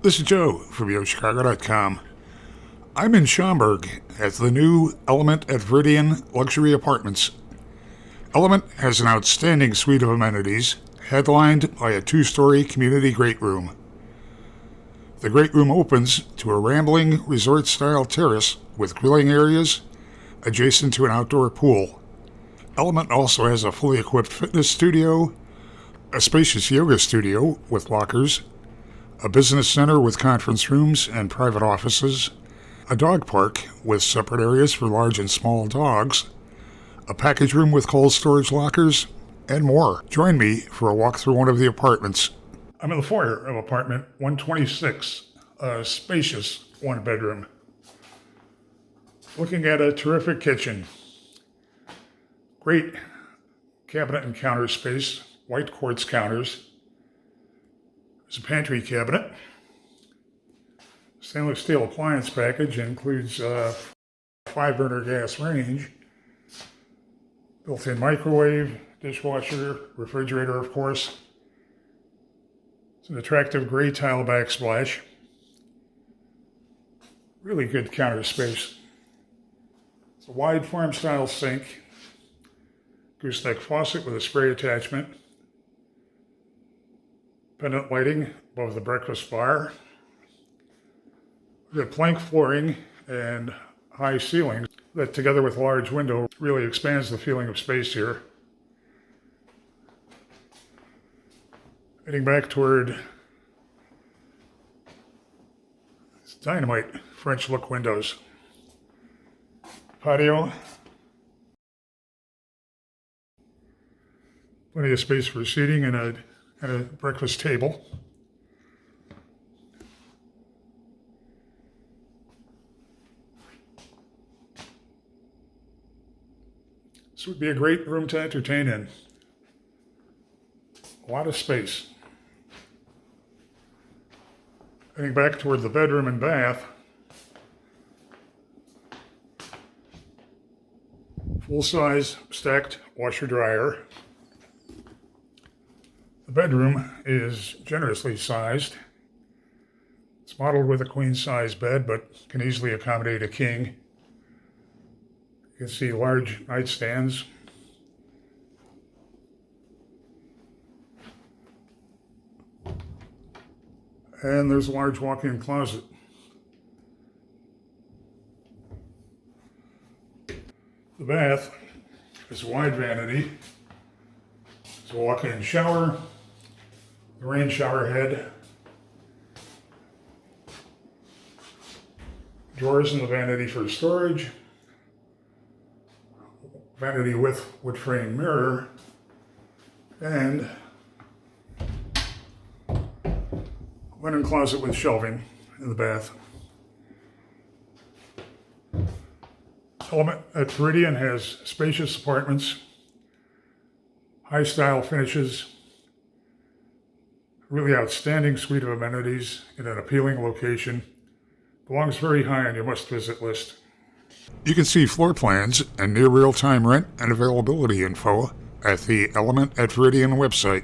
This is Joe from YoChicago.com. I'm in Schaumburg at the new Element at Veridian Luxury Apartments. Element has an outstanding suite of amenities, headlined by a 2-story community great room. The great room opens to a rambling resort-style terrace with grilling areas adjacent to an outdoor pool. Element also has a fully equipped fitness studio, a spacious yoga studio with lockers, a business center with conference rooms and private offices, a dog park with separate areas for large and small dogs, a package room with cold storage lockers, and more. Join me for a walk through one of the apartments. I'm in the foyer of apartment 126, a spacious one-bedroom. Looking at a terrific kitchen. Great cabinet and counter space, white quartz counters. There's a pantry cabinet. Stainless steel appliance package includes a 5-burner gas range, built-in microwave, dishwasher, refrigerator, of course. It's an attractive gray tile backsplash. Really good counter space. It's a wide farm-style sink, gooseneck faucet with a spray attachment, pendant lighting above the breakfast bar. We've got plank flooring and high ceilings that, together with large window, really expands the feeling of space here. Heading back toward dynamite French look windows. Patio. Plenty of space for seating and a breakfast table. This would be a great room to entertain in. A lot of space. Heading back toward the bedroom and bath. Full-size stacked washer-dryer. The bedroom is generously sized. It's modeled with a queen-size bed, but can easily accommodate a king. You can see large nightstands. And there's a large walk-in closet. The bath is a wide vanity. It's a walk-in shower, the rain shower head, drawers in the vanity for storage, vanity with wood frame mirror, and linen closet with shelving in the bath. Element at Veridian has spacious apartments, high-style finishes, really outstanding suite of amenities in an appealing location. Belongs very high on your must-visit list. You can see floor plans and near real-time rent and availability info at the Element at Veridian website.